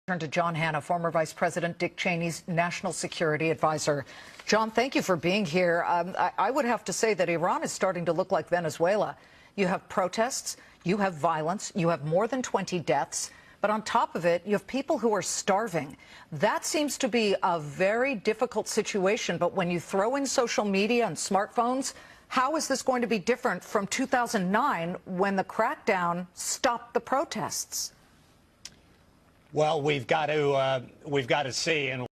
Turn to John Hanna, former Vice President Dick Cheney's national security advisor. John, thank you for being here. I would have to say that Iran is starting to look like Venezuela. You have protests, you have violence, you have more than 20 deaths, but on top of it, you have people who are starving. That seems to be a very difficult situation, but when you throw in social media and smartphones, how is this going to be different from 2009 when the crackdown stopped the protests? Well, we've got to see, and I'm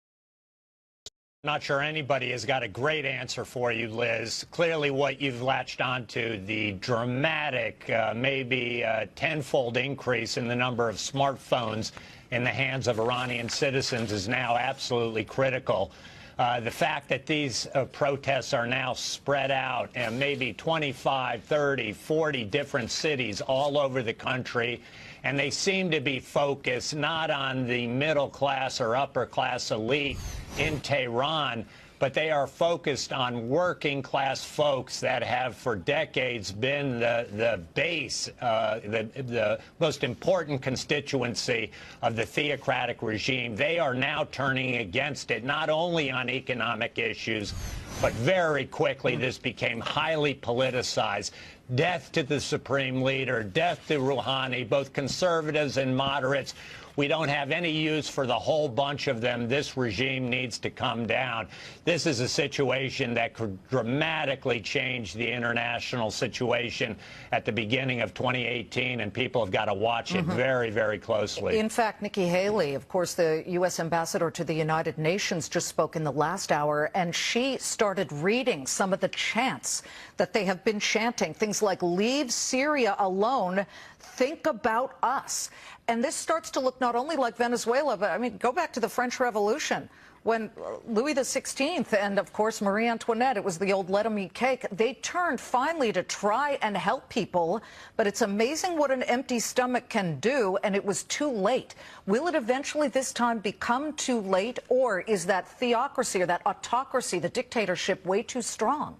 not sure anybody has got a great answer for you, Liz. Clearly, what you've latched onto, the dramatic, maybe tenfold increase in the number of smartphones in the hands of Iranian citizens is now absolutely critical. The fact that these protests are now spread out in maybe 25, 30, 40 different cities all over the country, and they seem to be focused not on the middle class or upper class elite in Tehran, but they are focused on working class folks that have for decades been the base, the most important constituency of the theocratic regime. They are now turning against it, not only on economic issues, but very quickly this became highly politicized. Death to the supreme leader, death to Rouhani, both conservatives and moderates. We don't have any use for the whole bunch of them. This regime needs to come down. This is a situation that could dramatically change the international situation at the beginning of 2018, and people have got to watch it very, very closely. In fact, Nikki Haley, of course, the U.S. ambassador to the United Nations, just spoke in the last hour, and she started reading some of the chants that they have been chanting, things like "Leave Syria alone, think about us." And this starts to look not only like Venezuela, but, I mean, go back to the French Revolution when Louis XVI and, of course, Marie Antoinette, it was the old let 'em eat cake, they turned finally to try and help people. But it's amazing what an empty stomach can do, and it was too late. Will it eventually this time become too late, or is that theocracy or that autocracy, the dictatorship, way too strong?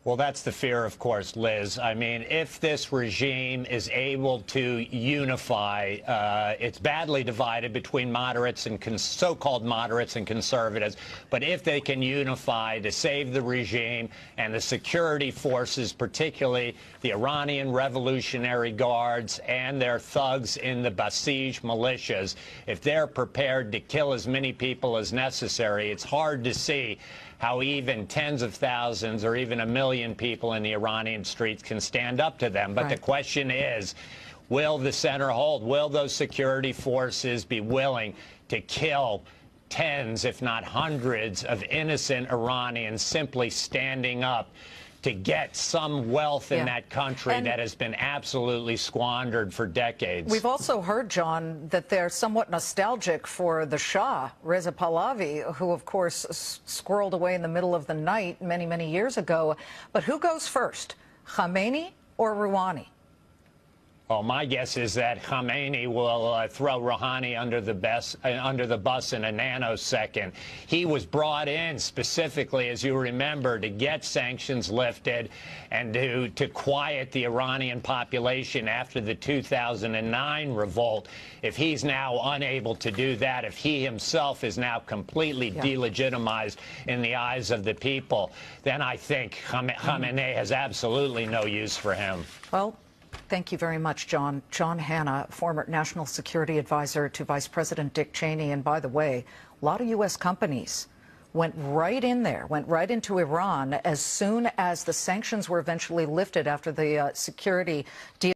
Well, that's the fear, of course, Liz. I mean, if this regime is able to unify, it's badly divided between moderates and so-called moderates and conservatives, but if they can unify to save the regime and the security forces, particularly the Iranian Revolutionary Guards and their thugs in the Basij militias, if they're prepared to kill as many people as necessary, it's hard to see how even tens of thousands or even 1 million people in the Iranian streets can stand up to them. But the question is, will the center hold? Will those security forces be willing to kill tens, if not hundreds, of innocent Iranians simply standing up to get some wealth in that country that has been absolutely squandered for decades? We've also heard, John, that they're somewhat nostalgic for the Shah, Reza Pahlavi, who, of course, squirreled away in the middle of the night many, many years ago. But who goes first, Khamenei or Rouhani? Well, my guess is that Khamenei will throw Rouhani under the bus in a nanosecond. He was brought in specifically, as you remember, to get sanctions lifted and to quiet the Iranian population after the 2009 revolt. If he's now unable to do that, if he himself is now completely delegitimized in the eyes of the people, then I think Khamenei has absolutely no use for him. Well, thank you very much, John. John Hanna, former national security advisor to Vice President Dick Cheney. And by the way, a lot of U.S. companies went right in there, went right into Iran as soon as the sanctions were eventually lifted after the security deal.